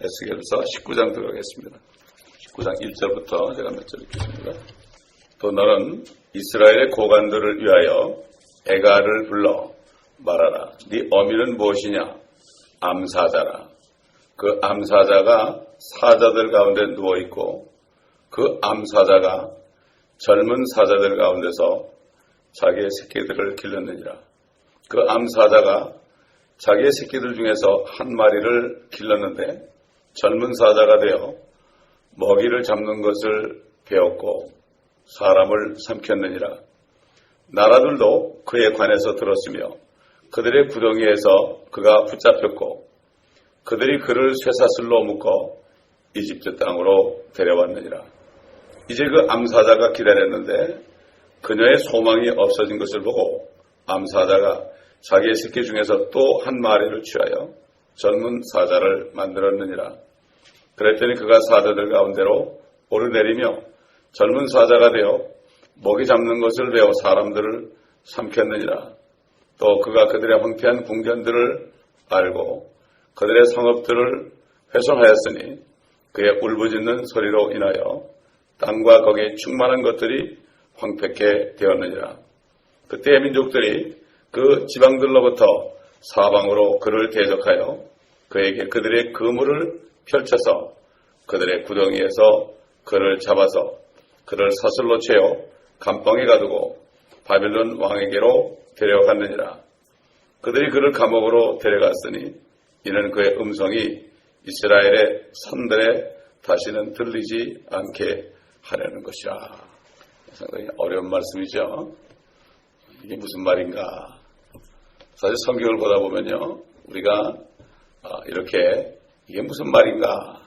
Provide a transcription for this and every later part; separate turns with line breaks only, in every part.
에스겔서 19장 들어가겠습니다. 19장 1절부터 제가 몇 절 읽겠습니다. 또 너는 이스라엘의 고관들을 위하여 에가를 불러 말하라. 네 어미는 무엇이냐? 암사자라. 그 암사자가 사자들 가운데 누워있고 그 암사자가 젊은 사자들 가운데서 자기의 새끼들을 길렀느니라. 그 암사자가 자기의 새끼들 중에서 한 마리를 길렀는데 젊은 사자가 되어 먹이를 잡는 것을 배웠고 사람을 삼켰느니라. 나라들도 그에 관해서 들었으며 그들의 구덩이에서 그가 붙잡혔고 그들이 그를 쇠사슬로 묶어 이집트 땅으로 데려왔느니라. 이제 그 암사자가 기다렸는데 그녀의 소망이 없어진 것을 보고 암사자가 자기의 새끼 중에서 또 한 마리를 취하여 젊은 사자를 만들었느니라. 그랬더니 그가 사자들 가운데로 오르내리며 젊은 사자가 되어 먹이 잡는 것을 배워 사람들을 삼켰느니라. 또 그가 그들의 황폐한 궁전들을 알고 그들의 성읍들을 훼손하였으니 그의 울부짖는 소리로 인하여 땅과 거기에 충만한 것들이 황폐케 되었느니라. 그때의 민족들이 그 지방들로부터 사방으로 그를 대적하여 그에게 그들의 그물을 펼쳐서 그들의 구덩이에서 그를 잡아서 그를 사슬로 채워 감방에 가두고 바빌론 왕에게로 데려갔느니라. 그들이 그를 감옥으로 데려갔으니 이는 그의 음성이 이스라엘의 산들에 다시는 들리지 않게 하려는 것이라. 상당히 어려운 말씀이죠. 이게 무슨 말인가? 사실 성경을 보다 보면요, 우리가 이렇게 이게 무슨 말인가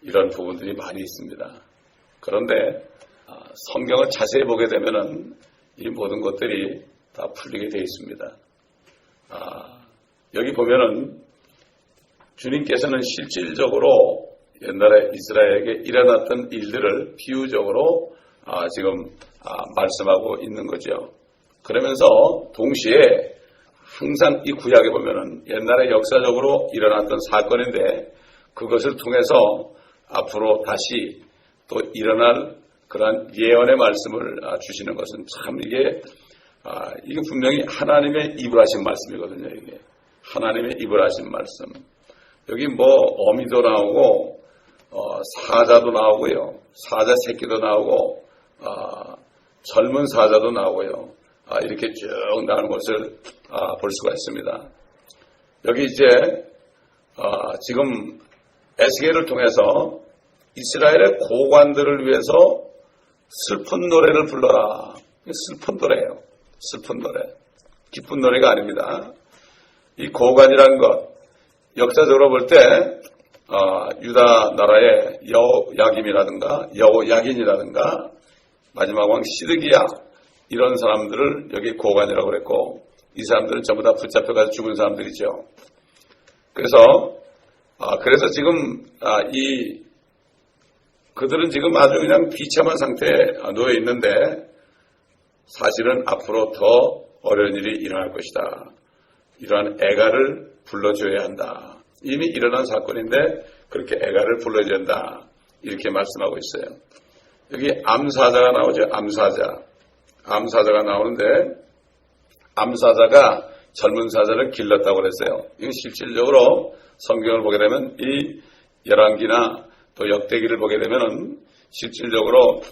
이런 부분들이 많이 있습니다. 그런데 성경을 자세히 보게 되면은 이 모든 것들이 다 풀리게 되어 있습니다. 여기 보면은 주님께서는 실질적으로 옛날에 이스라엘에게 일어났던 일들을 비유적으로 지금 말씀하고 있는 거죠. 그러면서 동시에 항상 이 구약에 보면은 옛날에 역사적으로 일어났던 사건인데 그것을 통해서 앞으로 다시 또 일어날 그러한 예언의 말씀을 주시는 것은 참 이게 분명히 하나님의 입을 하신 말씀이거든요. 이게 하나님의 입을 하신 말씀. 여기 어미도 나오고 사자도 나오고요, 사자 새끼도 나오고 젊은 사자도 나오고요. 이렇게 쭉 나오는 것을 볼 수가 있습니다. 여기 이제 지금 에스겔을 통해서 이스라엘의 고관들을 위해서 슬픈 노래를 불러라. 슬픈 노래예요. 슬픈 노래. 기쁜 노래가 아닙니다. 이 고관이라는 것, 역사적으로 볼 때 유다 나라의 여호야김이라든가 여호야긴이라든가 마지막 왕 시드기야 이런 사람들을 여기 고관이라고 그랬고 이 사람들은 전부 다 붙잡혀가지고 죽은 사람들이죠. 그래서 지금 그들은 지금 아주 그냥 비참한 상태에 놓여 있는데 사실은 앞으로 더 어려운 일이 일어날 것이다. 이러한 애가를 불러줘야 한다. 이미 일어난 사건인데 그렇게 애가를 불러줘야 한다. 이렇게 말씀하고 있어요. 여기 암사자가 나오죠. 암사자가 나오는데 암사자가 젊은 사자를 길렀다고 그랬어요. 이건 실질적으로 성경을 보게 되면 이 열왕기나 또 역대기를 보게 되면은 실질적으로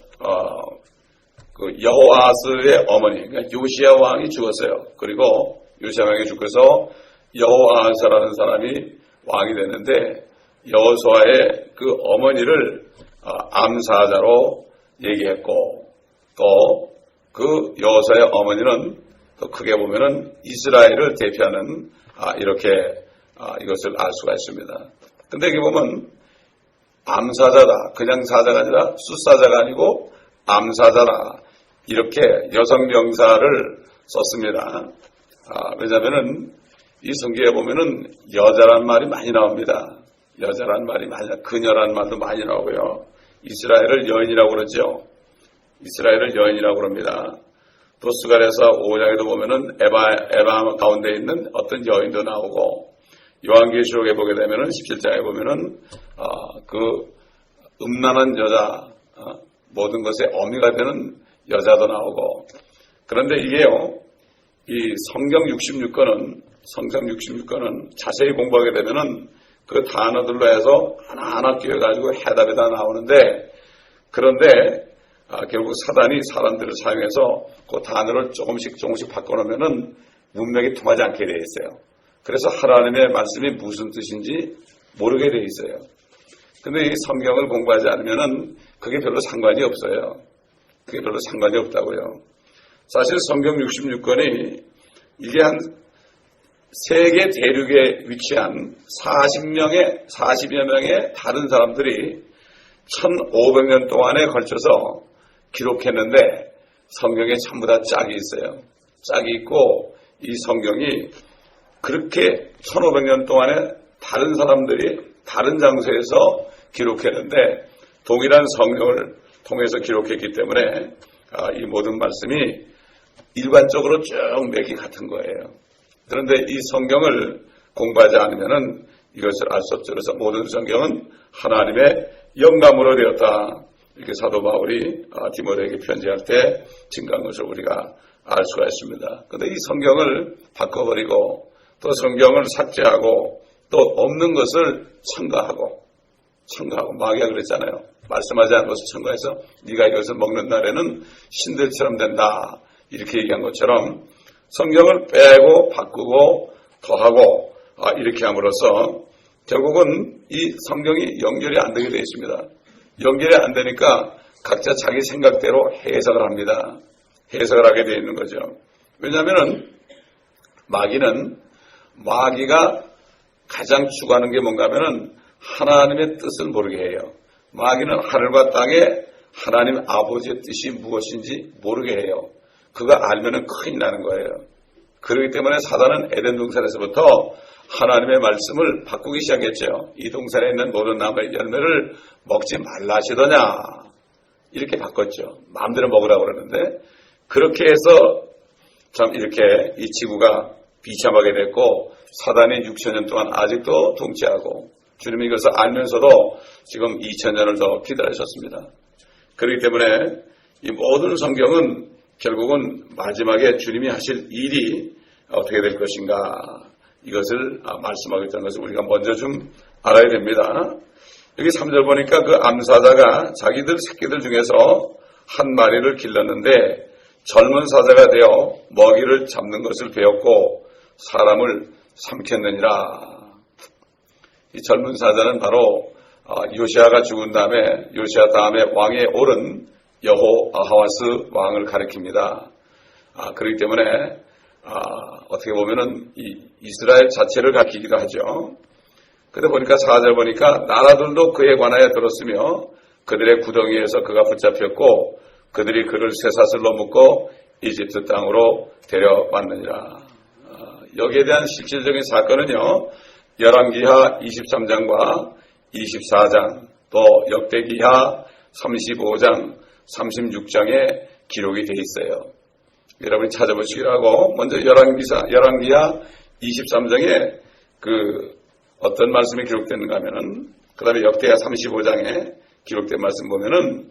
그 여호아스의 어머니, 그러니까 요시야 왕이 죽었어요. 그리고 요시야 왕이 죽어서 여호아스라는 사람이 왕이 됐는데 여호수아의 그 어머니를 암사자로 얘기했고 또 그 여호수아의 어머니는 또 크게 보면은 이스라엘을 대표하는 이렇게 이것을 알 수가 있습니다. 근데 여기 보면 암사자다. 그냥 사자가 아니라 숫사자가 아니고 암사자다. 이렇게 여성 명사를 썼습니다. 왜냐하면은 이 성경에 보면은 여자란 말이 많이 나옵니다. 여자란 말이 많이 나오고 그녀란 말도 많이 나오고요. 이스라엘을 여인이라고 그러죠. 이스라엘을 여인이라고 그럽니다. 또 스가랴서 5장에도 보면은 에바 가운데 있는 어떤 여인도 나오고 요한계시록에 보게 되면은 17장에 보면은 그 음란한 여자, 모든 것에 어미가 되는 여자도 나오고. 그런데 이게요, 이 성경 66권은 자세히 공부하게 되면은 그 단어들로 해서 하나하나 끼워가지고 해답이 다 나오는데, 그런데 결국 사단이 사람들을 사용해서 그 단어를 조금씩 바꿔놓으면은 문맥이 통하지 않게 되어 있어요. 그래서 하나님의 말씀이 무슨 뜻인지 모르게 되어 있어요. 근데 이 성경을 공부하지 않으면은 그게 별로 상관이 없어요. 그게 별로 상관이 없다고요. 사실 성경 66권이 이게 한 세계 대륙에 위치한 40여 명의 다른 사람들이 1500년 동안에 걸쳐서 기록했는데 성경에 전부 다 짝이 있어요. 짝이 있고 이 성경이 그렇게 1500년 동안에 다른 사람들이 다른 장소에서 기록했는데 동일한 성경을 통해서 기록했기 때문에 이 모든 말씀이 일관적으로 쭉 맥이 같은 거예요. 그런데 이 성경을 공부하지 않으면은 이것을 알 수 없죠. 그래서 모든 성경은 하나님의 영감으로 되었다. 이렇게 사도 바울이 디모데에게 편지할 때 증거한 것을 우리가 알 수가 있습니다. 그런데 이 성경을 바꿔버리고 또 성경을 삭제하고 또 없는 것을 첨가하고 마귀가 그랬잖아요. 말씀하지 않은 것을 첨가해서 네가 이것을 먹는 날에는 신들처럼 된다. 이렇게 얘기한 것처럼 성경을 빼고 바꾸고 더하고 이렇게 함으로써 결국은 이 성경이 연결이 안 되게 되어 있습니다. 연결이 안 되니까 각자 자기 생각대로 해석을 합니다. 해석을 하게 되어 있는 거죠. 왜냐하면 마귀가 가장 추구하는 게 뭔가 하면은 하나님의 뜻을 모르게 해요. 마귀는 하늘과 땅에 하나님 아버지의 뜻이 무엇인지 모르게 해요. 그거 알면은 큰일 나는 거예요. 그렇기 때문에 사단은 에덴 동산에서부터 하나님의 말씀을 바꾸기 시작했죠. 이 동산에 있는 모든 나무의 열매를 먹지 말라 하시더냐. 이렇게 바꿨죠. 마음대로 먹으라고 그러는데 그렇게 해서 참 이렇게 이 지구가 비참하게 됐고 사단이 6,000년 동안 아직도 통치하고 주님이 이것을 알면서도 지금 2,000년을 더 기다리셨습니다. 그렇기 때문에 이 모든 성경은 결국은 마지막에 주님이 하실 일이 어떻게 될 것인가 이것을 말씀하겠다는 것을 우리가 먼저 좀 알아야 됩니다. 여기 3절 보니까 그 암사자가 자기들 새끼들 중에서 한 마리를 길렀는데 젊은 사자가 되어 먹이를 잡는 것을 배웠고 사람을 삼켰느니라. 이 젊은 사자는 바로 요시아가 죽은 다음에 요시아 다음에 왕에 오른 여호아하와스 왕을 가리킵니다. 그렇기 때문에 어떻게 보면은 이 이스라엘 자체를 가리키기도 하죠. 그런데 보니까 4절 보니까 나라들도 그에 관하여 들었으며 그들의 구덩이에서 그가 붙잡혔고 그들이 그를 쇠사슬로 묶고 이집트 땅으로 데려왔느니라. 여기에 대한 실질적인 사건은요. 열왕기하 23장과 24장 또 역대기하 35장 36장에 기록이 되어 있어요. 여러분이 찾아보시라고 먼저 열왕기하 23장에 그 어떤 말씀이 기록됐는가 하면은 그 다음에 역대하 35장에 기록된 말씀 보면은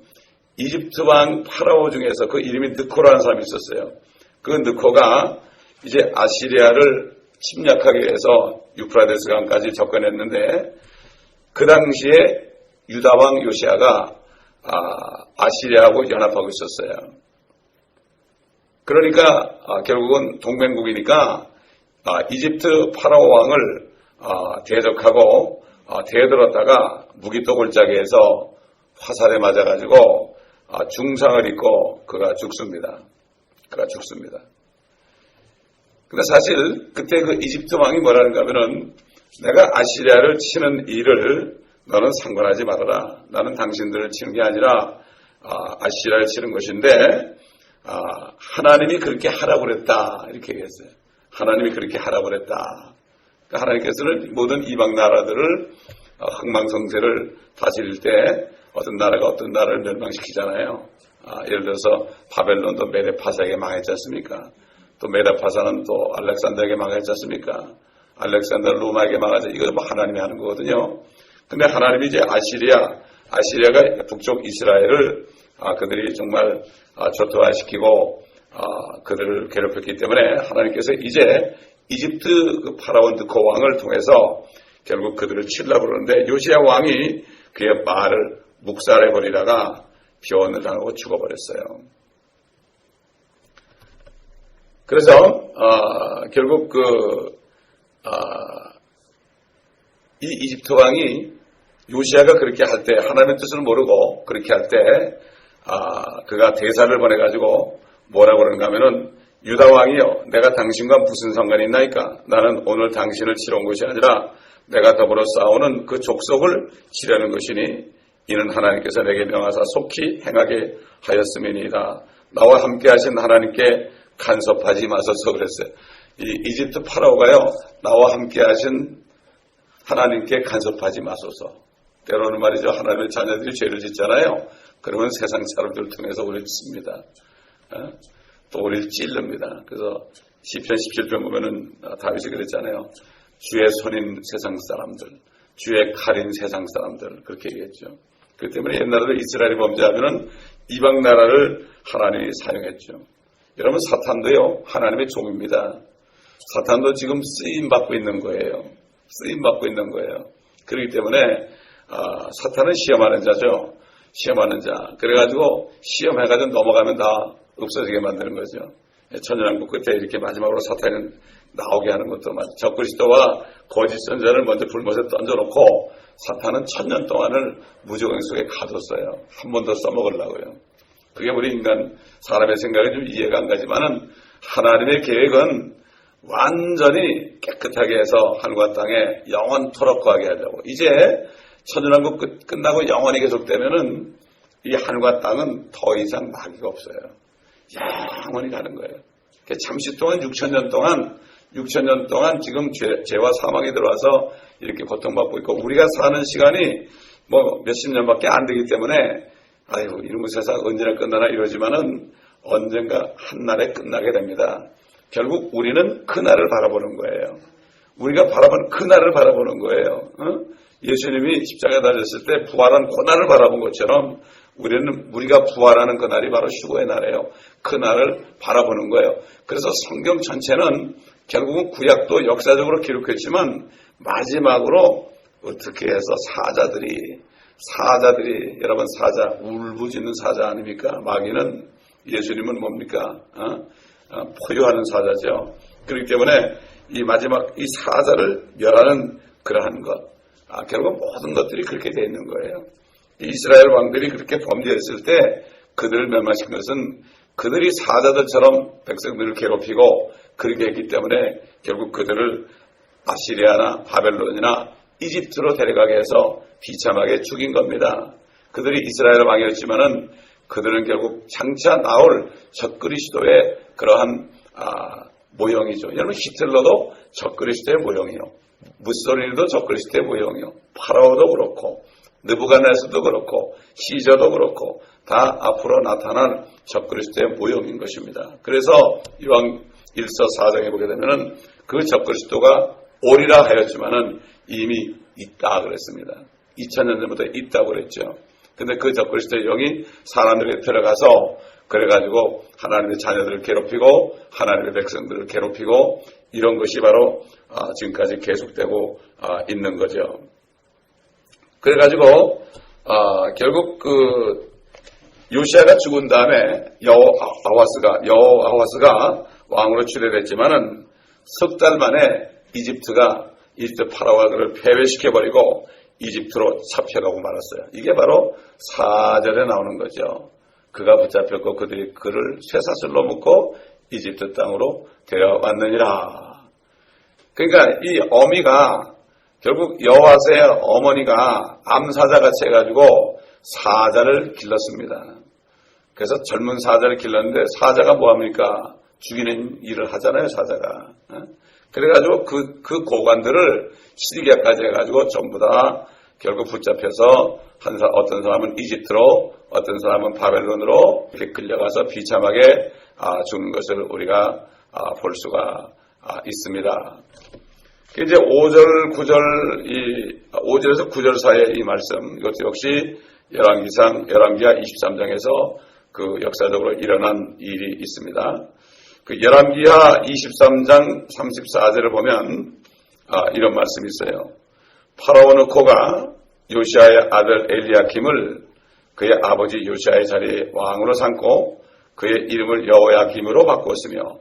이집트 왕 파라오 중에서 그 이름이 느코라는 사람이 있었어요. 그 느코가 이제 아시리아를 침략하기 위해서 유프라데스 강까지 접근했는데 그 당시에 유다 왕 요시아가 아시리아하고 연합하고 있었어요. 그러니까 결국은 동맹국이니까 이집트 파라오 왕을 대적하고 대들었다가 무기또 골짜기에 해서 화살에 맞아가지고 중상을 입고 그가 죽습니다. 근데 사실 그때 그 이집트 왕이 뭐라는가 하면은 내가 아시리아를 치는 일을 너는 상관하지 말아라. 나는 당신들을 치는 게 아니라 아시리아를 치는 것인데 하나님이 그렇게 하라고 그랬다. 이렇게 얘기했어요. 하나님이 그렇게 하라고 그랬다. 그러니까 하나님께서는 모든 이방 나라들을 흥망성쇠를 다스릴 때 어떤 나라가 어떤 나라를 멸망시키잖아요. 예를 들어서 바벨론도 메데파사에게 망했지 않습니까? 또 메데파사는 또 알렉산더에게 망했지 않습니까? 알렉산더 로마에게 망하자. 이거 뭐 하나님이 하는 거거든요. 근데 하나님이 이제 아시리아가 북쪽 이스라엘을 그들이 정말 초토화시키고 그들을 괴롭혔기 때문에 하나님께서 이제 이집트 그 파라온 드코 왕을 통해서 결국 그들을 치려고 그러는데 요시야 왕이 그의 말을 묵살해버리다가 변을 당하고 죽어버렸어요. 그래서 결국 이 이집트 왕이 요시야가 그렇게 할 때 하나님의 뜻을 모르고 그렇게 할 때 그가 대사를 보내가지고 뭐라고 그러는가 하면은 유다 왕이여 내가 당신과 무슨 상관이 있나이까 나는 오늘 당신을 치러 온 것이 아니라 내가 더불어 싸우는 그 족속을 치려는 것이니 이는 하나님께서 내게 명하사 속히 행하게 하였음이니이다. 나와 함께 하신 하나님께 간섭하지 마소서 그랬어요. 이 이집트 파라오가요 나와 함께 하신 하나님께 간섭하지 마소서. 때로는 말이죠 하나님의 자녀들이 죄를 짓잖아요. 그러면 세상 사람들을 통해서 우리를 칩니다. 또 우리를 찔릅니다. 그래서 시편 17편 보면은 다윗이 그랬잖아요. 주의 손인 세상 사람들, 주의 칼인 세상 사람들 그렇게 얘기했죠. 그렇기 때문에 옛날에도 이스라엘이 범죄하면은 이방 나라를 하나님이 사용했죠. 여러분 사탄도요 하나님의 종입니다. 사탄도 지금 쓰임 받고 있는 거예요. 쓰임 받고 있는 거예요. 그렇기 때문에 사탄은 시험하는 자죠. 시험하는 자. 그래가지고 시험해가지고 넘어가면 다 없어지게 만드는 거죠. 천연왕국 끝에 이렇게 마지막으로 사탄이 나오게 하는 것도 맞죠. 적그리스도와 거짓 선자를 먼저 불못에 던져놓고 사탄은 1000년 동안을 무저갱 속에 가뒀어요. 한 번 더 써먹으려고요. 그게 우리 인간 사람의 생각에 좀 이해가 안 가지만은 하나님의 계획은 완전히 깨끗하게 해서 하늘과 땅에 영원토록 거하게 하려고. 이제 천연왕국 끝나고 영원히 계속되면은 이 하늘과 땅은 더 이상 마귀가 없어요. 영원히 가는 거예요. 잠시 동안 6,000년 동안 지금 죄와 사망이 들어와서 이렇게 고통받고 있고 우리가 사는 시간이 뭐 몇십 년밖에 안 되기 때문에 아유 이런 세상 언제나 끝나나 이러지만은 언젠가 한날에 끝나게 됩니다. 결국 우리는 그날을 바라보는 거예요. 우리가 바라보는 그날을 바라보는 거예요. 예수님이 십자가에 달렸을 때 부활한 그날을 바라본 것처럼 우리가 부활하는 그날이 바로 휴거의 날이에요. 그날을 바라보는 거예요. 그래서 성경 전체는 결국은 구약도 역사적으로 기록했지만 마지막으로 어떻게 해서 사자들이 여러분 사자 울부짖는 사자 아닙니까? 마귀는 예수님은 뭡니까? 포효하는 사자죠. 그렇기 때문에 이 마지막 이 사자를 멸하는 그러한 것 결국 모든 것들이 그렇게 되어 있는 거예요. 이스라엘 왕들이 그렇게 범죄했을 때 그들을 멸망시킨 것은 그들이 사자들처럼 백성들을 괴롭히고 그렇게 했기 때문에 결국 그들을 아시리아나 바벨론이나 이집트로 데려가게 해서 비참하게 죽인 겁니다. 그들이 이스라엘 왕이었지만은 그들은 결국 장차 나올 적그리스도의 그러한 모형이죠. 여러분 히틀러도 적그리스도의 모형이요. 무솔리니도 적그리스도의 모형이요. 파라오도 그렇고 느부갓네살도 그렇고 시저도 그렇고 다 앞으로 나타날 적그리스도의 모형인 것입니다. 그래서 요한 1서 4장에 보게 되면은 그 적그리스도가 오리라 하였지만은 이미 있다 그랬습니다. 2000년 전부터 있다고 그랬죠. 근데 그 적그리스도의 영이 사람들에게 들어가서 그래가지고 하나님의 자녀들을 괴롭히고 하나님의 백성들을 괴롭히고 이런 것이 바로 지금까지 계속되고 있는 거죠. 그래가지고 결국 그 요시아가 죽은 다음에 여호아하스가 왕으로 추대됐지만은 석 달 만에 이집트 파라오가 그를 패배시켜버리고 이집트로 잡혀가고 말았어요. 이게 바로 4절에 나오는 거죠. 그가 붙잡혔고 그들이 그를 쇠사슬로 묶고 이집트 땅으로 데려왔느니라. 그러니까 이 어미가 결국 여호와스의 어머니가 암사자같이 해가지고 사자를 길렀습니다. 그래서 젊은 사자를 길렀는데 사자가 뭐합니까? 죽이는 일을 하잖아요, 사자가. 그래가지고 그 고관들을 시리아까지 해가지고 전부 다 결국 붙잡혀서 어떤 사람은 이집트로 어떤 사람은 바벨론으로 이렇게 끌려가서 비참하게 죽는 것을 우리가 볼 수가 있습니다. 이제 5절, 5절에서 9절 사이의 이 말씀, 이것도 역시 열왕기하 23장에서 그 역사적으로 일어난 일이 있습니다. 그 열왕기하 23장 34절을 보면 이런 말씀이 있어요. 파라오 느코가 요시아의 아들 엘리야킴을 그의 아버지 요시아의 자리에 왕으로 삼고 그의 이름을 여호야김으로 바꾸었으며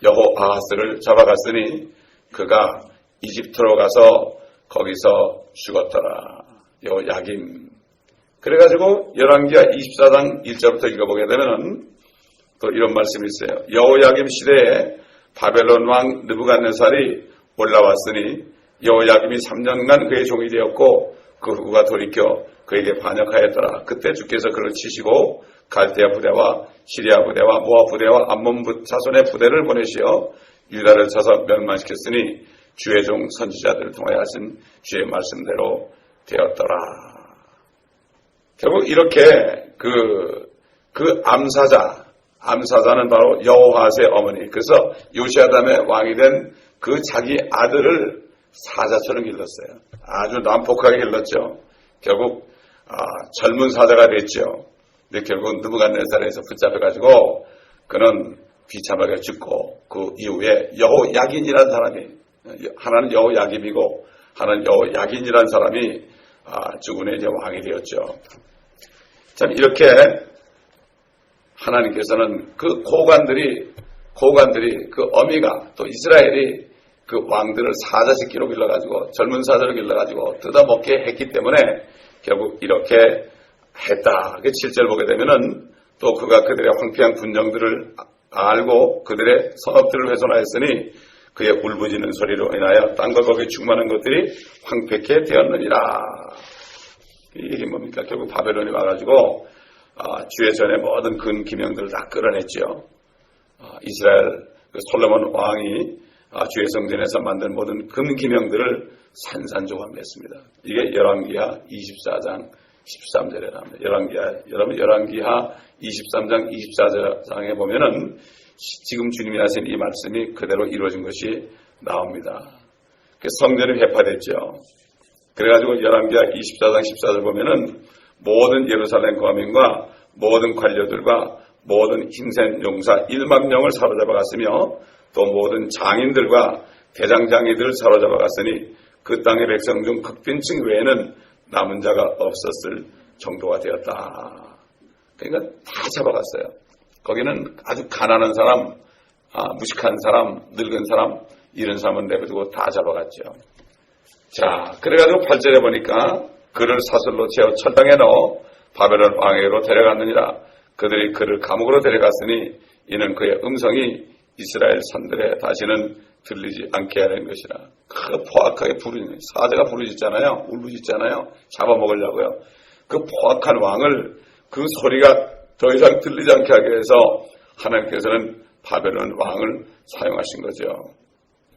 여호아하스를 잡아갔으니 그가 이집트로 가서 거기서 죽었더라. 여호야김. 그래가지고 열왕기하 24장 1절부터 읽어보게 되면은 또 이런 말씀이 있어요. 여호야김 시대에 바벨론 왕 느부갓네살이 올라왔으니 여호야김이 3년간 그의 종이 되었고 그 후가 돌이켜 그에게 반역하였더라. 그때 주께서 그를 치시고 갈대아 부대와 시리아 부대와 모압 부대와 암몬 자손의 부대를 보내시어 유다를 쳐서 멸망시켰으니 주의 종 선지자들을 통하여 하신 주의 말씀대로 되었더라. 결국 이렇게 그 암사자는 바로 여호아스의 어머니. 그래서 요시아 다음에 왕이 된 그 자기 아들을 사자처럼 길렀어요. 아주 난폭하게 길렀죠. 결국 젊은 사자가 됐죠. 근데 결국 느부갓네살에서 붙잡혀가지고 그는 비참하게 죽고 그 이후에 여호야긴이라는 사람이, 하나는 여호야김이고 하나는 여호야긴이라는 사람이 죽은 후에 이제 왕이 되었죠. 참 이렇게 하나님께서는 그 고관들이 그 어미가 또 이스라엘이 그 왕들을 사자새끼로 길러가지고 젊은 사자로 길러가지고 뜯어먹게 했기 때문에 결국 이렇게 했다. 7절 보게 되면은 또 그가 그들의 황폐한 군정들을 알고 그들의 성읍들을 훼손하였으니 그의 울부짖는 소리로 인하여 땅과 거기에 충만한 것들이 황폐케 되었느니라. 이게 뭡니까? 결국 바벨론이 와가지고 주의 전에 모든 근 기명들을 다 끌어냈죠. 이스라엘 솔로몬 왕이 주의 성전에서 만든 모든 근 기명들을 산산조각냈습니다. 이게 열왕기하 24장 13절에 나옵니다. 열왕기하 23장 24장에 보면은 지금 주님이 하신 이 말씀이 그대로 이루어진 것이 나옵니다. 성전이 회파됐죠. 그래가지고 열왕기하 24장 14절 보면은 모든 예루살렘 거민과 모든 관료들과 모든 힘센 용사 1만 명을 사로잡아갔으며 또 모든 장인들과 대장장이들을 사로잡아갔으니 그 땅의 백성 중 극빈층 외에는 남은 자가 없었을 정도가 되었다. 그러니까 다 잡아갔어요. 거기는 아주 가난한 사람, 무식한 사람, 늙은 사람, 이런 사람은 내버리고 다 잡아갔죠. 자, 그래가지고 8절에 보니까 그를 사슬로 채워 철당에 넣어 바벨론 왕에게로 데려갔느니라. 그들이 그를 감옥으로 데려갔으니 이는 그의 음성이 이스라엘 산들에 다시는 들리지 않게 하는 것이라. 포악하게 부르짖는, 사자가 부르짖잖아요. 울부짖잖아요. 잡아먹으려고요. 그 포악한 왕을 그 소리가 더 이상 들리지 않게 하기 위해서 하나님께서는 바벨론 왕을 사용하신 거죠.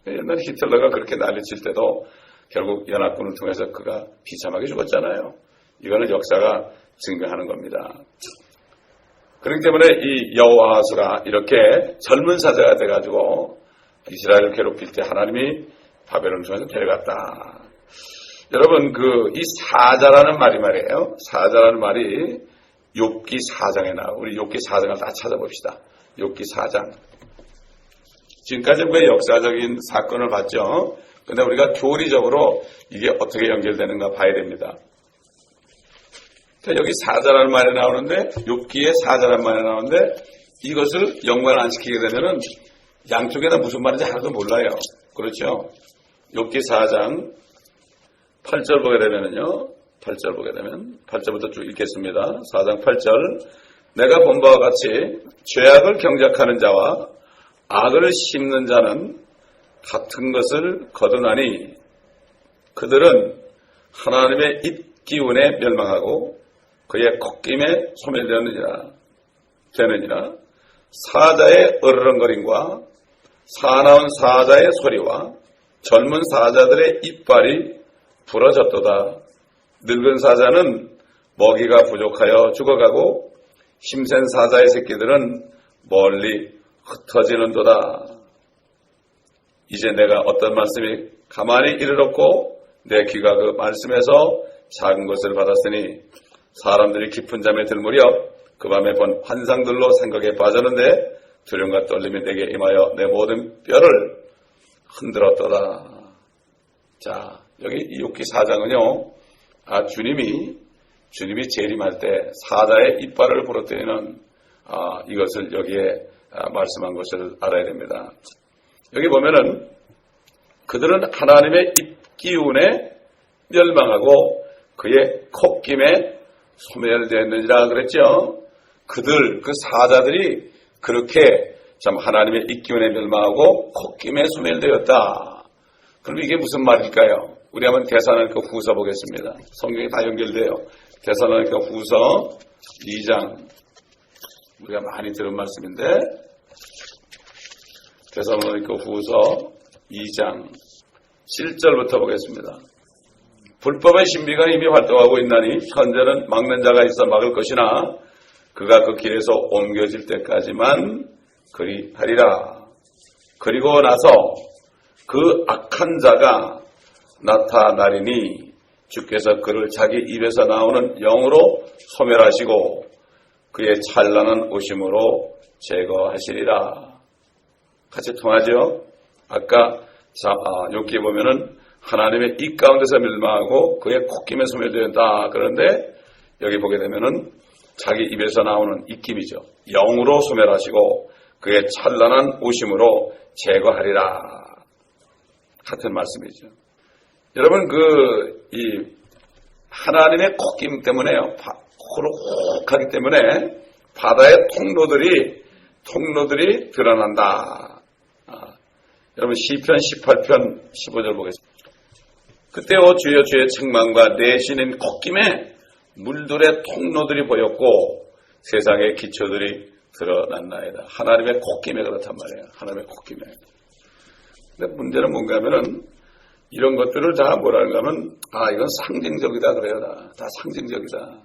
옛날에 히틀러가 그렇게 난리칠 때도 결국 연합군을 통해서 그가 비참하게 죽었잖아요. 이거는 역사가 증명하는 겁니다. 그렇기 때문에 이 여호아하스가 이렇게 젊은 사자가 돼가지고 이스라엘을 괴롭힐 때 하나님이 바벨론 중에서 데려갔다. 여러분 이 사자라는 말이 말이에요. 사자라는 말이 욥기 4장에 나와요. 우리 욥기 4장을 다 찾아봅시다. 욥기 4장. 지금까지 우리가 역사적인 사건을 봤죠. 그런데 우리가 교리적으로 이게 어떻게 연결되는가 봐야 됩니다. 여기 사자라는 말이 나오는데 욥기에 사자라는 말이 나오는데 이것을 연관 안 시키게 되면은 양쪽에다 무슨 말인지 하나도 몰라요. 그렇죠? 욥기 4장 8절 보게 되면은요. 8절 보게 되면 8절부터 쭉 읽겠습니다. 4장 8절. 내가 본 바와 같이 죄악을 경작하는 자와 악을 심는 자는 같은 것을 거두나니 그들은 하나님의 입기운에 멸망하고 그의 콧김에 소멸되느니라. 사자의 으르렁거림과 사나운 사자의 소리와 젊은 사자들의 이빨이 부러졌도다. 늙은 사자는 먹이가 부족하여 죽어가고 힘센 사자의 새끼들은 멀리 흩어지는도다. 이제 내가 어떤 말씀이 가만히 이를 얻고 내 귀가 그 말씀에서 작은 것을 받았으니 사람들이 깊은 잠에 들 무렵 그 밤에 본 환상들로 생각에 빠졌는데 두려움과 떨림이 내게 임하여 내 모든 뼈를 흔들었도다. 자, 여기 욥기 4장은요, 주님이 재림할 때 사자의 이빨을 부러뜨리는 이것을 여기에 말씀한 것을 알아야 됩니다. 여기 보면은 그들은 하나님의 입기운에 멸망하고 그의 콧김에 소멸되었느니라 그랬죠. 그 사자들이 그렇게 참 하나님의 입기운에 멸망하고 콧김에 소멸되었다. 그럼 이게 무슨 말일까요? 우리 한번 데살로니가 후서 보겠습니다. 성경이 다 연결돼요. 데살로니가 후서 2장, 우리가 많이 들은 말씀인데 데살로니가 후서 2장 7절부터 보겠습니다. 불법의 신비가 이미 활동하고 있나니 현재는 막는 자가 있어 막을 것이나 그가 그 길에서 옮겨질 때까지만 그리하리라. 그리고 나서 그 악한 자가 나타나리니 주께서 그를 자기 입에서 나오는 영으로 소멸하시고 그의 찬란한 오심으로 제거하시리라. 같이 통하죠? 아까 욥기에 보면은 하나님의 입 가운데서 멸망하고 그의 콧김에 소멸된다. 그런데 여기 보게 되면은 자기 입에서 나오는 입김이죠. 영으로 소멸하시고 그의 찬란한 오심으로 제거하리라. 같은 말씀이죠. 여러분 이 하나님의 콧김 때문에요. 코로 훅 하기 때문에 바다의 통로들이 드러난다. 여러분 시편 18편 15절 보겠습니다. 그때 주여 주의 책망과 내쉬는 콧김에 물들의 통로들이 보였고 세상의 기초들이 드러났나이다. 하나님의 콧김에 그렇단 말이에요. 하나님의 콧김에. 근데 문제는 뭔가 하면은 이런 것들을 다 뭐라는가 하면 이건 상징적이다 그래요. 다 상징적이다.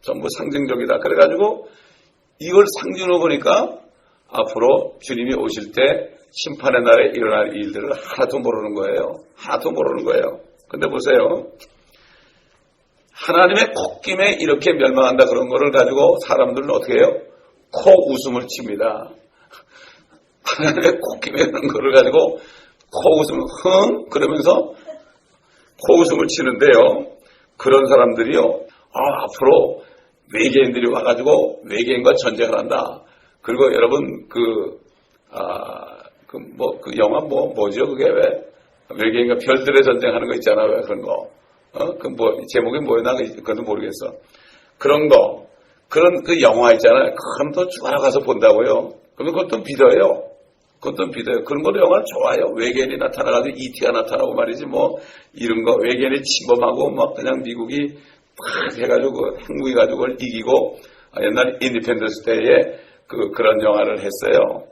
전부 상징적이다. 그래가지고 이걸 상징으로 보니까 앞으로 주님이 오실 때 심판의 날에 일어날 일들을 하나도 모르는 거예요. 하나도 모르는 거예요. 근데 보세요. 하나님의 콧김에 이렇게 멸망한다 그런 거를 가지고 사람들은 어떻게 해요? 코 웃음을 칩니다. 하나님의 콧김에 이런 거를 가지고 코 웃음을 그러면서 코 웃음을 치는데요. 그런 사람들이요. 앞으로 외계인들이 와가지고 외계인과 전쟁을 한다. 그리고 여러분 그 영화 뭐죠? 그게 왜 외계인과 별들의 전쟁하는 거 있잖아. 왜 그런 거. 제목이 뭐였나? 그것도 모르겠어. 그런 거. 그런 그 영화 있잖아요. 그럼 또 추가로 가서 본다고요. 그러면 그것도 믿어요. 그런 거도 영화를 좋아요. 외계인이 나타나가지고 ET가 나타나고 말이지 이런 거 외계인이 침범하고 그냥 미국이 막 해가지고 핵무기가지고 그걸 이기고 옛날 인디펜던스 데이에 그런 영화를 했어요.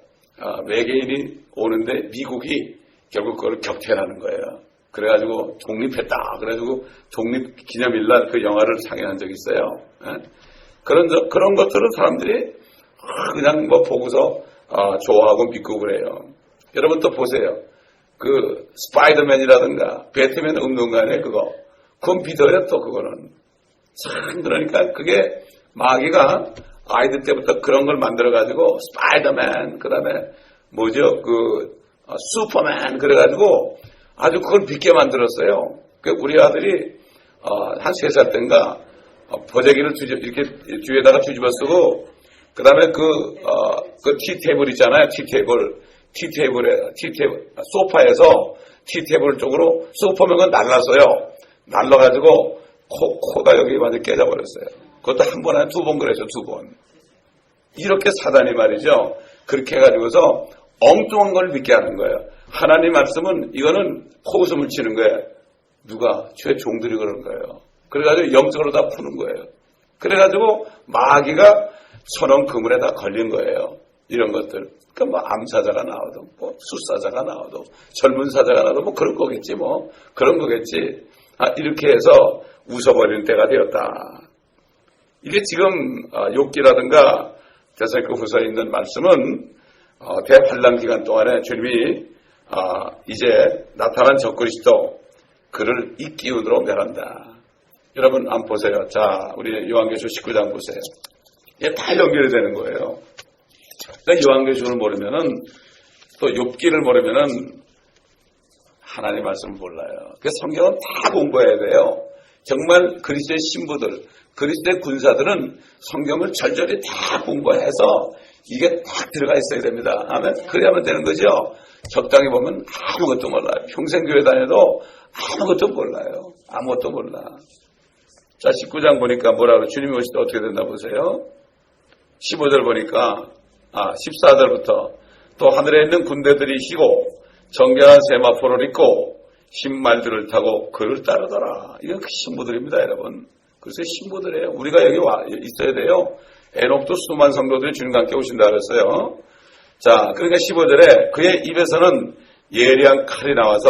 외계인이 오는데 미국이 결국 그걸 격퇴하는 거예요. 그래가지고 독립했다. 그래가지고 독립기념일날 그 영화를 상영한 적이 있어요. 그런 것들은 사람들이 그냥 보고서 좋아하고 믿고 그래요. 여러분 또 보세요. 그 스파이더맨이라든가 배트맨 운동가네 그건 믿어요. 또 그거는 참 그러니까 그게 마귀가 아이들 때부터 그런 걸 만들어가지고 스파이더맨 그다음에 슈퍼맨 그래가지고 아주 그걸 믿게 만들었어요. 우리 아들이 한 3살 때인가 보자기를 이렇게 뒤에다가 뒤집어 쓰고 그다음에 그 티테이블 있잖아요. 소파에서 티테이블 쪽으로 소파면은 날랐어요. 날라가지고 코가 여기 완전 깨져버렸어요. 그것도 한 번, 2번 그랬죠. 2번. 이렇게 사단이 말이죠. 그렇게 해가지고서 엉뚱한 걸 믿게 하는 거예요. 하나님 말씀은 이거는 코웃음을 치는 거예요. 누가? 죄 종들이 그런 거예요. 그래가지고 영적으로 다 푸는 거예요. 그래가지고 마귀가 천원 그물에 다 걸린 거예요. 이런 것들. 그러니까 암사자가 나와도 숫사자가 나와도 젊은 사자가 나와도 그런 거겠지 그런 거겠지. 이렇게 해서 웃어버리는 때가 되었다. 이게 지금 욥기라든가 데살로니가 후서에 있는 말씀은 대환란 기간 동안에 주님이 이제 나타난 적그리스도 그를 이 기운으로 멸한다. 여러분 한번 보세요. 자, 우리 요한계시록 19장 보세요. 이게 다 연결이 되는 거예요. 그러니까 요한계시록을 모르면은 또 욥기를 모르면은 하나님 말씀을 몰라요. 그래서 성경은 다 공부해야 돼요. 정말 그리스도의 신부들, 그리스도의 군사들은 성경을 절절히 다 공부해서 이게 딱 들어가 있어야 됩니다. 아멘. 그래야만 되는 거죠. 적당히 보면 아무것도 몰라요. 평생 교회 다녀도 아무것도 몰라요. 아무것도 몰라. 자, 19장 보니까 뭐라고 주님이 오실 때 어떻게 된다 보세요. 15절 보니까 14절부터 또 하늘에 있는 군대들이 희고 정결한 세마포를 입고 신말들을 타고 그를 따르더라. 이건 그 신부들입니다, 여러분. 그래서 신부들이에요. 우리가 여기 와 있어야 돼요. 에녹도 수많은 성도들이 주님과 함께 오신다 그랬어요. 자, 그러니까 15절에 그의 입에서는 예리한 칼이 나와서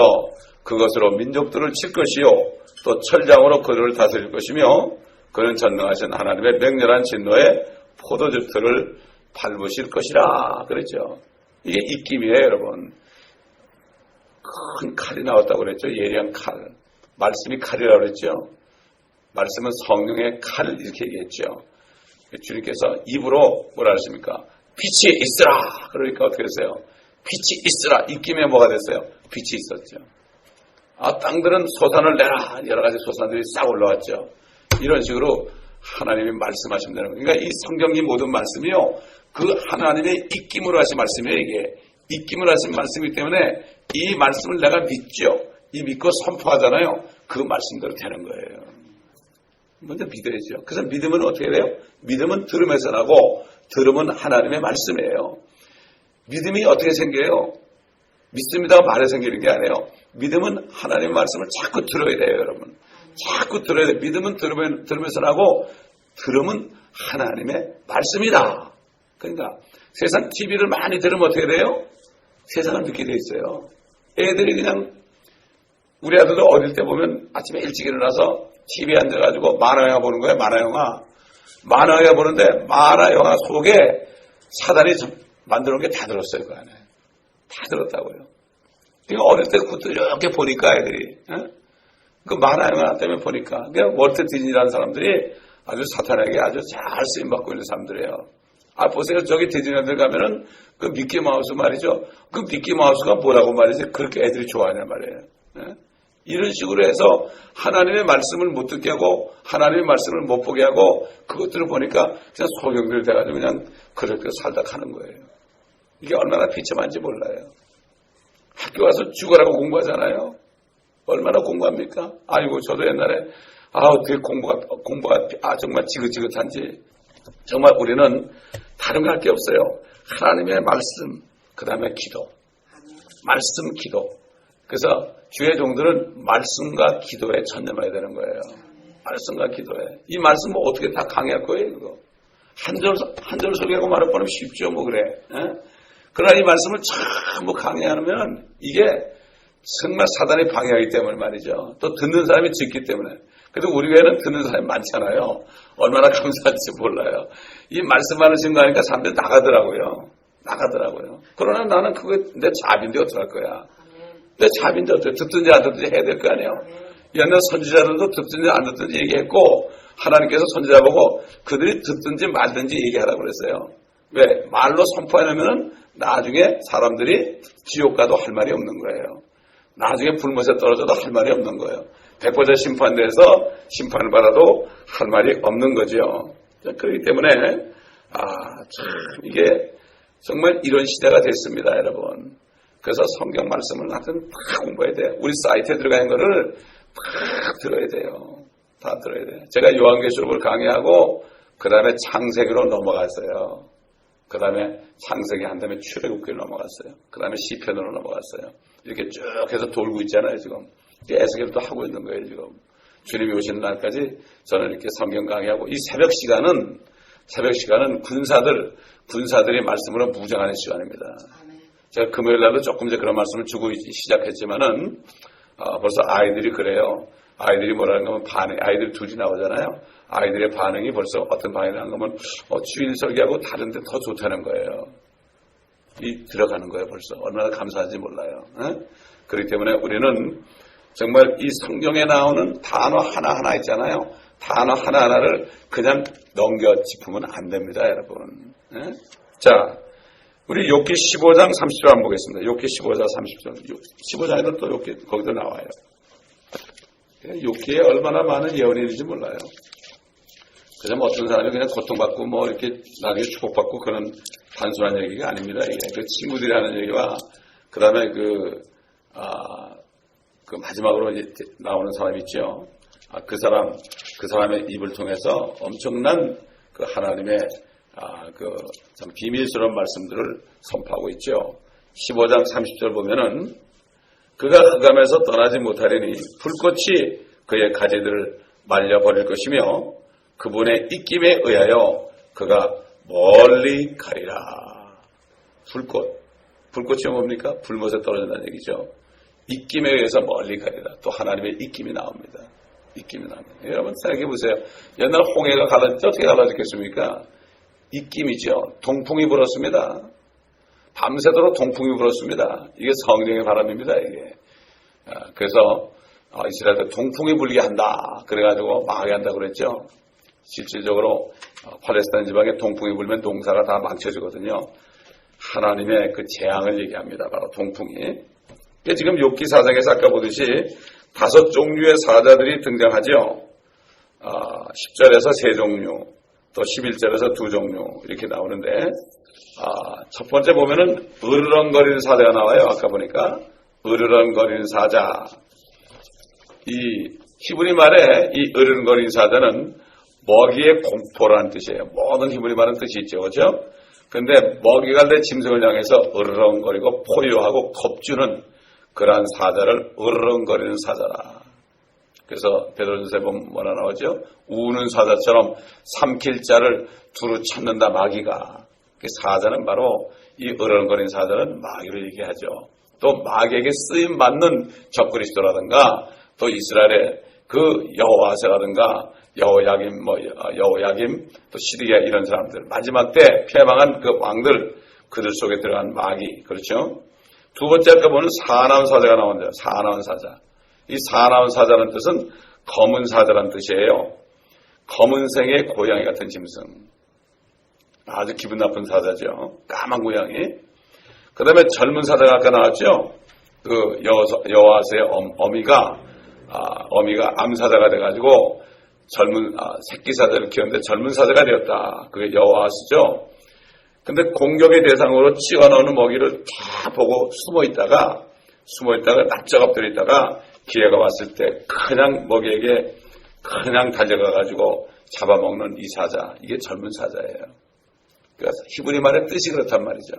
그것으로 민족들을 칠 것이요 또 철장으로 그들을 다스릴 것이며 그는 전능하신 하나님의 맹렬한 진노에 포도즙들을 밟으실 것이라 그랬죠. 이게 입김이에요, 여러분. 큰 칼이 나왔다고 그랬죠. 예리한 칼. 말씀이 칼이라고 그랬죠. 말씀은 성령의 칼 이렇게 얘기했죠. 주님께서 입으로 뭐라 하십니까? 빛이 있으라. 그러니까 어떻게 했어요? 빛이 있으라. 입김에 뭐가 됐어요? 빛이 있었죠. 땅들은 소산을 내라. 여러 가지 소산들이 싹 올라왔죠. 이런 식으로 하나님이 말씀하시면 되는 거예요. 그러니까 이 성경이 모든 말씀이요. 그 하나님의 입김으로 하신 말씀이에요, 이게. 입김을 하신 말씀이기 때문에 이 말씀을 내가 믿죠. 이 믿고 선포하잖아요. 그 말씀대로 되는 거예요. 먼저 믿어야죠. 그래서 믿음은 어떻게 돼요? 믿음은 들음에서 나고 들음은 하나님의 말씀이에요. 믿음이 어떻게 생겨요? 믿습니다가 말에 생기는 게 아니에요. 믿음은 하나님의 말씀을 자꾸 들어야 돼요, 여러분. 자꾸 들어야 돼요. 믿음은 들으면서 나고 들음은 하나님의 말씀이다. 그러니까 세상 TV를 많이 들으면 어떻게 돼요? 세상을 믿게 돼 있어요. 애들이 그냥 우리 아들도 어릴 때 보면 아침에 일찍 일어나서 TV에 앉아가지고 만화영화 보는 거예요. 만화영화 보는데 만화영화 속에 사단이 만들어 놓은 게 다 들었어요. 그 안에. 다 들었다고요. 그러니까 어릴 때부터 이렇게 보니까 애들이 그 만화영화 때문에 보니까 그냥 월트 디즈니라는 사람들이 아주 사탄에게 아주 잘 쓰임받고 있는 사람들이에요. 보세요. 저기 디즈니랜드 가면은 그 미키마우스 말이죠. 그 미키마우스가 뭐라고 말이지? 그렇게 애들이 좋아하냐 말이에요. 이런 식으로 해서 하나님의 말씀을 못 듣게 하고 하나님의 말씀을 못 보게 하고 그것들을 보니까 그냥 소경들 돼가지고 그냥 그렇게 살다 가는 거예요. 이게 얼마나 비참한지 몰라요. 학교 가서 죽어라고 공부하잖아요. 얼마나 공부합니까? 아이고 저도 옛날에 어떻게 공부가 정말 지긋지긋한지. 정말 우리는 다른 거 할 게 없어요. 하나님의 말씀, 그 다음에 기도. 말씀, 기도. 그래서 주의 종들은 말씀과 기도에 전념해야 되는 거예요. 말씀과 기도에. 이 말씀 뭐 어떻게 다 강의할 거예요, 이거. 한 절 소개하고 말할 뻔하면 쉽죠, 뭐 그래. 그러나 이 말씀을 전부 강의하면 이게 정말 사단이 방해하기 때문에 말이죠. 또 듣는 사람이 듣기 때문에. 그래도 우리 교회는 듣는 사람이 많잖아요. 얼마나 감사한지 몰라요. 이 말씀하는 거 하니까 사람들이 나가더라고요. 그러나 나는 그거 내 자비인데 어떡할 거야. 내 자비인데 어떡해. 듣든지 안 듣든지 해야 될 거 아니에요. 옛날 선지자들도 듣든지 안 듣든지 얘기했고 하나님께서 선지자 보고 그들이 듣든지 말든지 얘기하라고 그랬어요. 왜? 말로 선포해놓으면 나중에 사람들이 지옥 가도 할 말이 없는 거예요. 나중에 불못에 떨어져도 할 말이 없는 거예요. 백보자 심판대에서 심판을 받아도 할 말이 없는 거죠. 그렇기 때문에 참 이게 정말 이런 시대가 됐습니다, 여러분. 그래서 성경 말씀을 하여튼 다 공부해야 돼요. 우리 사이트에 들어가 있는 거를 다 들어야 돼요. 다 들어야 돼요. 제가 요한계시록을 강의하고 그 다음에 창세기로 넘어갔어요. 그 다음에 창세기 한 다음에 출애굽기로 넘어갔어요. 그 다음에 시편으로 넘어갔어요. 이렇게 쭉 해서 돌고 있잖아요, 지금. 에스겔도 하고 있는 거예요, 지금. 주님이 오시는 날까지 저는 이렇게 성경 강의하고 이 새벽 시간은 군사들이 말씀으로 무장하는 시간입니다. 제가 금요일 날도 조금 이제 그런 말씀을 주고 시작했지만은 벌써 아이들이 그래요. 아이들이 뭐라는 거면 아이들이 둘이 나오잖아요. 아이들의 반응이 벌써 어떤 반응이 나는 거면 주일 설교하고 다른데 더 좋다는 거예요. 들어가는 거예요. 벌써 얼마나 감사한지 몰라요. 그렇기 때문에 우리는 정말 이 성경에 나오는 단어 하나하나 있잖아요. 단어 하나하나를 그냥 넘겨 짚으면 안 됩니다, 여러분. 자, 우리 욥기 15장 30절 한번 보겠습니다. 욥기 15장 30절. 15장에도 또 욥기 거기도 나와요. 욥기에 얼마나 많은 예언이 있는지 몰라요. 그냥 어떤 사람이 그냥 고통받고 뭐 이렇게 나중에 축복받고 그런 단순한 얘기가 아닙니다. 이게 그 친구들이 하는 얘기와 그 다음에 그 마지막으로 이제 나오는 사람이 있죠. 그 사람의 입을 통해서 엄청난 그 하나님의 참 비밀스러운 말씀들을 선포하고 있죠. 15장 30절 보면은 그가 흑암에서 떠나지 못하리니 불꽃이 그의 가지들을 말려버릴 것이며 그분의 입김에 의하여 그가 멀리 가리라. 불꽃이 뭡니까? 불못에 떨어진다는 얘기죠. 입김에 의해서 멀리 가리라. 또 하나님의 입김이 나옵니다. 입김이 나옵니다. 여러분 생각해 보세요. 옛날 홍해가 갈라졌죠? 어떻게 갈라졌겠습니까? 입김이죠. 동풍이 불었습니다. 밤새도록 동풍이 불었습니다. 이게 성령의 바람입니다. 이게. 그래서 이스라엘에 동풍이 불게 한다. 그래가지고 망하게 한다고 그랬죠. 실질적으로 팔레스타인 지방에 동풍이 불면 농사가 다 망쳐지거든요. 하나님의 그 재앙을 얘기합니다. 바로 동풍이. 지금 욥기 4장에서 아까 보듯이 5종류의 사자들이 등장하죠. 10절에서 3종류, 또 11절에서 2종류 이렇게 나오는데 첫 번째 보면은 으르렁거리는 사자가 나와요. 아까 보니까 으르렁거리는 사자. 이 히브리 말에 이 으르렁거리는 사자는 먹이의 공포라는 뜻이에요. 모든 히브리 말은 뜻이 있죠. 그렇죠? 근데 먹이가 내 짐승을 향해서 으르렁거리고 포효하고 겁주는 그러한 사자를 으르렁거리는 사자라. 그래서 베드로전서에 보면 뭐라 나오죠? 우는 사자처럼 삼킬 자를 두루 찾는다 마귀가. 사자는 바로 이 으르렁거리는 사자는 마귀를 얘기하죠. 또 마귀에게 쓰임 받는 적그리스도라든가 또 이스라엘의 그 여호와세라든가 여호야김 또 시드기야 이런 사람들 마지막 때 패망한 그 왕들 그들 속에 들어간 마귀. 그렇죠? 두 번째 아까 보는 사나운 사자가 나온대요. 사나운 사자. 이 사나운 사자라는 뜻은 검은 사자라는 뜻이에요. 검은색의 고양이 같은 짐승. 아주 기분 나쁜 사자죠. 까만 고양이. 그 다음에 젊은 사자가 아까 나왔죠. 그 여호와스의 어미가 암사자가 돼가지고 젊은 새끼 사자를 키웠는데 젊은 사자가 되었다. 그게 여호와스죠. 근데 공격의 대상으로 찍어넣는 먹이를 다 보고 숨어있다가 납작 엎드려 있다가 기회가 왔을 때 그냥 먹이에게 그냥 달려가가지고 잡아먹는 이 사자. 이게 젊은 사자예요. 그래서 히브리 말의 뜻이 그렇단 말이죠.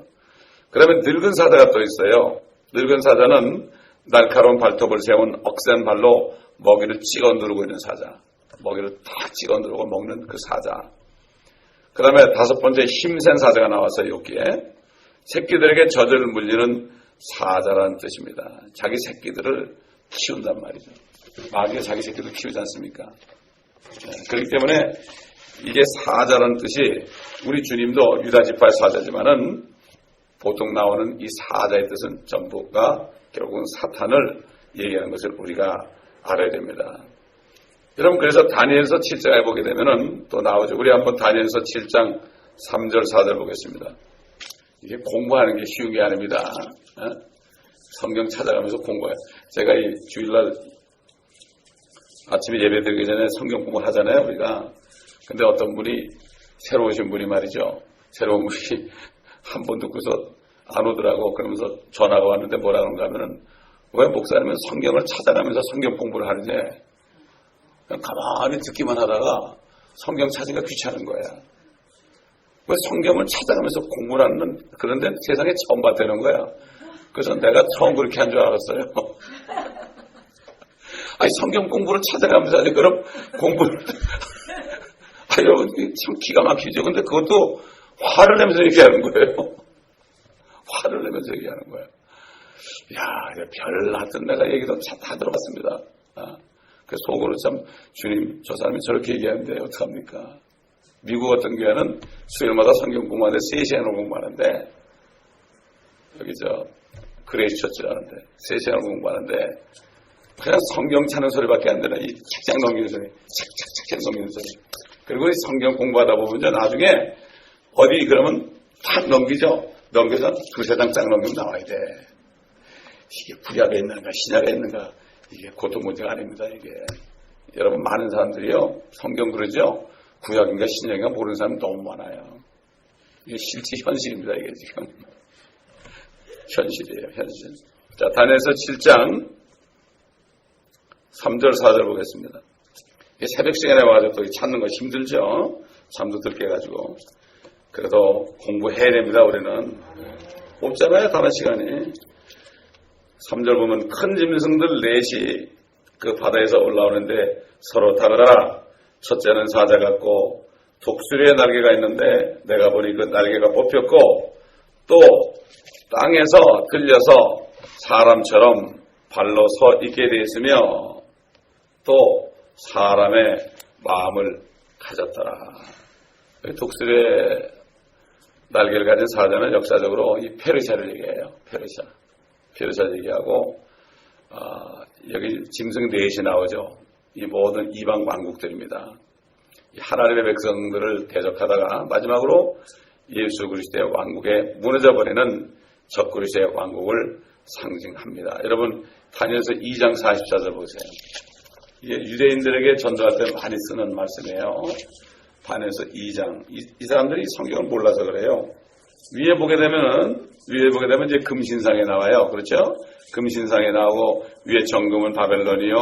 그러면 늙은 사자가 또 있어요. 늙은 사자는 날카로운 발톱을 세운 억센 발로 먹이를 찍어 누르고 있는 사자. 먹이를 다 찍어 누르고 먹는 그 사자. 그 다음에 다섯 번째 힘센 사자가 나와서 여기에 새끼들에게 젖을 물리는 사자라는 뜻입니다. 자기 새끼들을 키운단 말이죠. 마귀가 자기 새끼들 키우지 않습니까? 그렇기 때문에 이게 사자라는 뜻이 우리 주님도 유다지파의 사자지만은 보통 나오는 이 사자의 뜻은 전부가 결국은 사탄을 얘기하는 것을 우리가 알아야 됩니다. 여러분 그래서 다니엘서 7장에 보게 되면은 또 나오죠. 우리 한번 다니엘서 7장 3절 4절 보겠습니다. 이게 공부하는 게 쉬운 게 아닙니다. 성경 찾아가면서 공부해요. 제가 이 주일날 아침에 예배 드리기 전에 성경 공부를 하잖아요, 우리가. 근데 어떤 분이, 새로 오신 분이 말이죠. 새로운 분이 한 번 듣고서 안 오더라고. 그러면서 전화가 왔는데 뭐라 그런가 하면은, 왜 목사님은 성경을 찾아가면서 성경 공부를 하느냐. 그냥 가만히 듣기만 하다가 성경 찾기가 귀찮은 거야. 왜 성경을 찾아가면서 공부를 하는, 그런데 세상에 처음 봤다는 거야. 그래서 내가 처음 그렇게 한 줄 알았어요. 아니, 성경 공부를 찾아가면서 하지, 그럼 공부를. 여러분, 참 기가 막히죠. 근데 그것도 화를 내면서 얘기하는 거예요. 화를 내면서 얘기하는 거예요. 야, 별 하여튼 내가 얘기도 다 들어봤습니다. 그 속으로 참, 주님, 저 사람이 저렇게 얘기하는데 여기 그레이스 처치라는데 3시간을 공부하는데 그냥 성경 찾는 소리밖에 안 되나. 이 책장 넘기는 소리, 책장 넘기는 소리. 그리고 이 성경 공부하다 보면 나중에 어디 그러면 탁 넘기죠. 넘겨서 2-3장 넘기면 나와야 돼. 이게 구약에 있는가 신약에 있는가, 이게 고통 문제가 아닙니다. 이게 여러분, 많은 사람들이요 성경 그러죠. 구약인가 신약인가 모르는 사람 너무 많아요. 이게 실제 현실입니다. 이게 지금 현실이에요. 현실. 자, 다니엘서 7장 3절 4절 보겠습니다. 새벽 시간에 와서 또 찾는 거 힘들죠. 잠도 들게 해가지고. 그래도 공부해야 됩니다. 우리는 없잖아요. 다른 시간이. 3절 보면 큰 짐승들 넷이 그 바다에서 올라오는데 서로 다르더라. 첫째는 사자 같고 독수리의 날개가 있는데 내가 보니 그 날개가 뽑혔고 또 땅에서 들려서 사람처럼 발로 서 있게 되어 있으며 또 사람의 마음을 가졌더라. 독수리의 날개를 가진 사자는 역사적으로 이 페르시아를 얘기해요. 페르시아 얘기하고, 여기 짐승 넷이 나오죠. 이 모든 이방 왕국들입니다. 하나님의 백성들을 대적하다가 마지막으로 예수 그리스도의 왕국에 무너져버리는 적그리스도의 왕국을 상징합니다. 여러분, 다니엘서 2장 44절 보세요. 이게 유대인들에게 전도할 때 많이 쓰는 말씀이에요. 다니엘서 2장. 이 사람들이 성경을 몰라서 그래요. 위에 보게 되면 이제 금신상에 나와요. 그렇죠? 금신상에 나오고 위에 정금은 바벨론이요,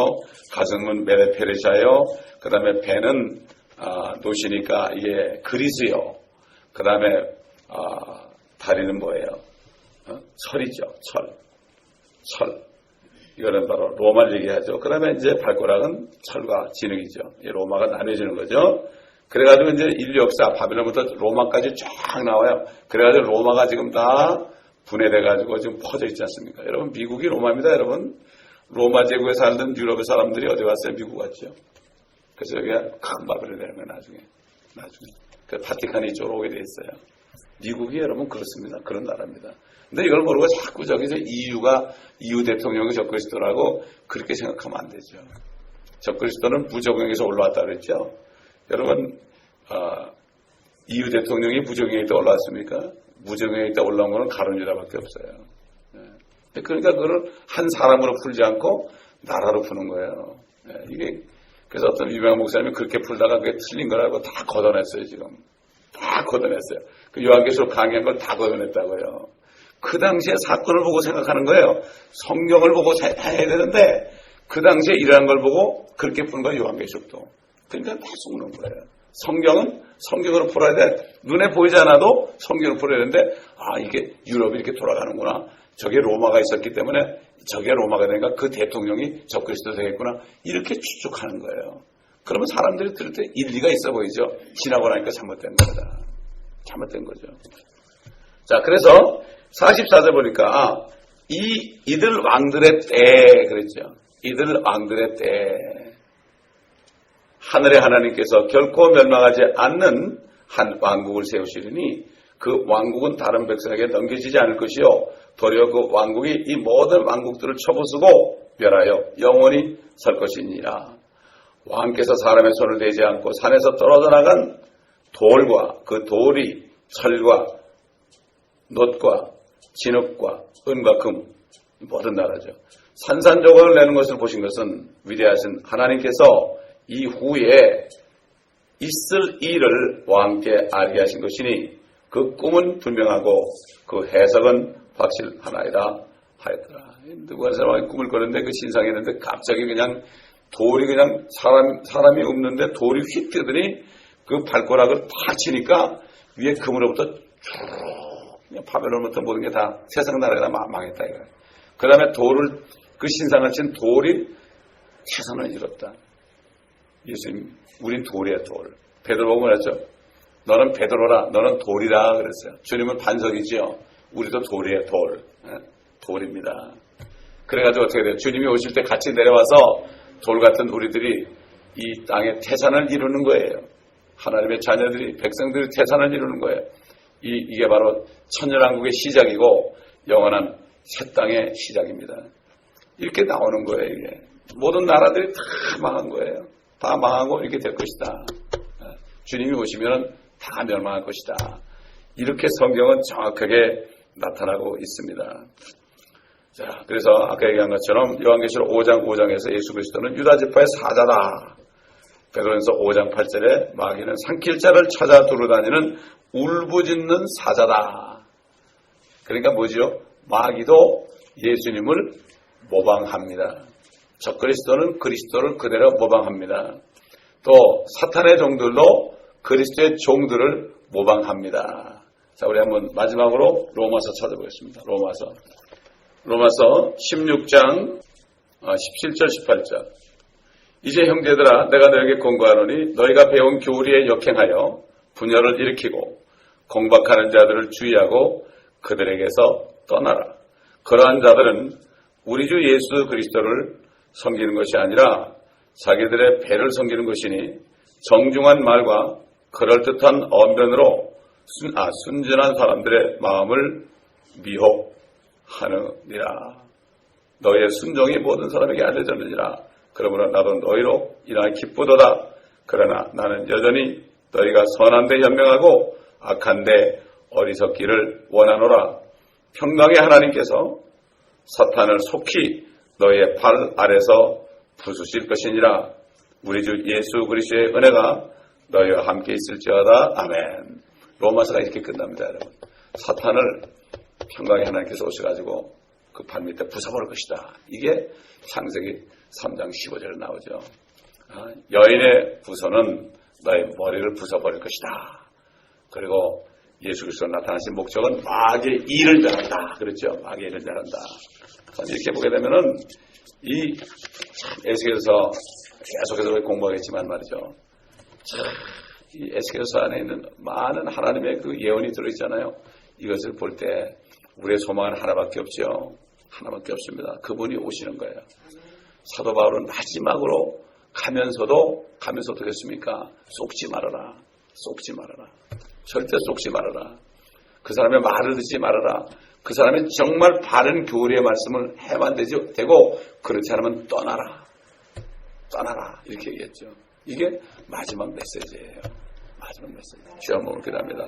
가슴은 메데페르시아요, 그 다음에 배는 노시니까 이게 그리스요. 그 다음에 다리는 뭐예요? 철이죠. 철. 이거는 바로 로마를 얘기하죠. 그 다음에 이제 발가락은 철과 진흙이죠. 이 로마가 나뉘어지는 거죠. 그래가지고 이제 인류 역사, 바빌론부터 로마까지 쫙 나와요. 그래가지고 로마가 지금 다 분해돼가지고 지금 퍼져 있지 않습니까? 여러분, 미국이 로마입니다, 여러분. 로마 제국에 살던 유럽의 사람들이 어디 갔어요? 미국 갔죠. 그래서 여기가 큰 바벨론이 되는 거예요, 나중에. 그 바티칸이 이쪽으로 오게 돼 있어요. 미국이 여러분 그렇습니다. 그런 나라입니다. 근데 이걸 모르고 자꾸 저기서 EU 대통령이 적그리스도라고 그렇게 생각하면 안 되죠. 적그리스도는 무적용에서 올라왔다 그랬죠. 여러분, EU 대통령이 무적용에 있다 올라왔습니까? 무적용에 있다 올라온 거는 가룟 유다밖에 없어요. 그러니까 그걸 한 사람으로 풀지 않고 나라로 푸는 거예요. 이게 그래서 어떤 유명한 목사님이 그렇게 풀다가 그게 틀린 거라고 다 걷어냈어요. 지금 다 걷어냈어요. 그 요한계시록 강의한 걸 다 걷어냈다고요. 그 당시에 사건을 보고 생각하는 거예요. 성경을 보고 해야 되는데 그 당시에 일어난 걸 보고 그렇게 푸는 거예요. 요한계시록도. 그러니까 다 속는 거예요. 성경은 성경으로 풀어야 돼. 눈에 보이지 않아도 성경으로 풀어야 되는데, 이게 유럽이 이렇게 돌아가는구나. 저게 로마가 있었기 때문에 저게 로마가 되니까 그 대통령이 적그리스도 되겠구나. 이렇게 추측하는 거예요. 그러면 사람들이 들을 때 일리가 있어 보이죠. 지나고 나니까 잘못된 겁니다. 잘못된 거죠. 자, 그래서 44절 보니까 이들 왕들의 때 그랬죠. 이들 왕들의 때 하늘의 하나님께서 결코 멸망하지 않는 한 왕국을 세우시리니 그 왕국은 다른 백성에게 넘겨지지 않을 것이요 도리어 그 왕국이 이 모든 왕국들을 쳐부수고 멸하여 영원히 설 것이니라. 왕께서 사람의 손을 대지 않고 산에서 떨어져 나간 돌과 그 돌이 철과 놋과 진흙과 은과 금 모든 나라죠. 산산조각을 내는 것을 보신 것은 위대하신 하나님께서 이후에 있을 일을 왕께 알게 하신 것이니 그 꿈은 분명하고 그 해석은 확실하나이다 하였더라. 누가 사람이 꿈을 꿨는데 그 신상에 있는데 갑자기 그냥 돌이 그냥 사람이 없는데 돌이 휙 뜨더니 그 발가락을 팍 치니까 위에 금으로부터 쭉 그냥 바벨론부터 모든 게 다 세상 나라가 다 망했다 이거예요. 그 다음에 그 신상을 친 돌이 최선을 이뤘다. 예수님, 우린 돌이야, 돌. 베드로 보고 그랬죠. 너는 베드로라, 너는 돌이라 그랬어요. 주님은 반석이지요. 우리도 돌이에요, 돌. 돌입니다. 그래가지고 어떻게 돼요? 주님이 오실 때 같이 내려와서 돌 같은 우리들이 이 땅에 태산을 이루는 거예요. 하나님의 자녀들이, 백성들이 태산을 이루는 거예요. 이게 바로 천년왕국의 시작이고 영원한 새 땅의 시작입니다. 이렇게 나오는 거예요. 이게 모든 나라들이 다 망한 거예요. 다 망하고 이렇게 될 것이다. 주님이 오시면 다 멸망할 것이다. 이렇게 성경은 정확하게 나타나고 있습니다. 자, 그래서 아까 얘기한 것처럼 요한계시록 5장 5장에서 예수 그리스도는 유다 지파의 사자다. 베드로전서 5장 8절에 마귀는 삼킬 자를 찾아 두루다니는 울부짖는 사자다. 그러니까 뭐죠? 마귀도 예수님을 모방합니다. 적그리스도는 그리스도를 그대로 모방합니다. 또 사탄의 종들도 그리스도의 종들을 모방합니다. 자, 우리 한번 마지막으로 로마서 찾아보겠습니다. 로마서 16장 17절 18절. 이제 형제들아 내가 너에게 권고하노니 너희가 배운 교리에 역행하여 분열을 일으키고 공박하는 자들을 주의하고 그들에게서 떠나라. 그러한 자들은 우리 주 예수 그리스도를 섬기는 것이 아니라 자기들의 배를 섬기는 것이니 정중한 말과 그럴듯한 언변으로 순전한 사람들의 마음을 미혹하느니라. 너희의 순종이 모든 사람에게 알려졌느니라. 그러므로 나도 너희로 인하여 기쁘도다. 그러나 나는 여전히 너희가 선한데 현명하고 악한데 어리석기를 원하노라. 평강의 하나님께서 사탄을 속히 너희의 발 아래서 부수실 것이니라. 우리 주 예수 그리스도의 은혜가 너희와 함께 있을지어다. 아멘. 로마서가 이렇게 끝납니다, 여러분. 사탄을 평강의 하나님께서 오셔가지고 그 발 밑에 부숴버릴 것이다. 이게 창세기 3장 15절에 나오죠. 여인의 부서는 너의 머리를 부숴버릴 것이다. 그리고 예수 그리스도가 나타나신 목적은 마귀의 일을 멸한다. 그렇죠? 마귀의 일을 멸한다. 이렇게 보게 되면은 이 에스겔서 계속해서 공부하겠지만 말이죠. 이 에스겔서 안에 있는 많은 하나님의 그 예언이 들어있잖아요. 이것을 볼 때 우리의 소망은 하나밖에 없죠. 하나밖에 없습니다. 그분이 오시는 거예요. 사도 바울은 마지막으로 가면서도 어떻게 했습니까? 속지 말아라. 속지 말아라. 절대 속지 말아라. 그 사람의 말을 듣지 말아라. 그 사람이 정말 바른 교리의 말씀을 해만 되고 그렇지 않으면 떠나라. 이렇게 얘기했죠. 이게 마지막 메시지예요. 마지막 메시지. 주여 한번 기도합니다.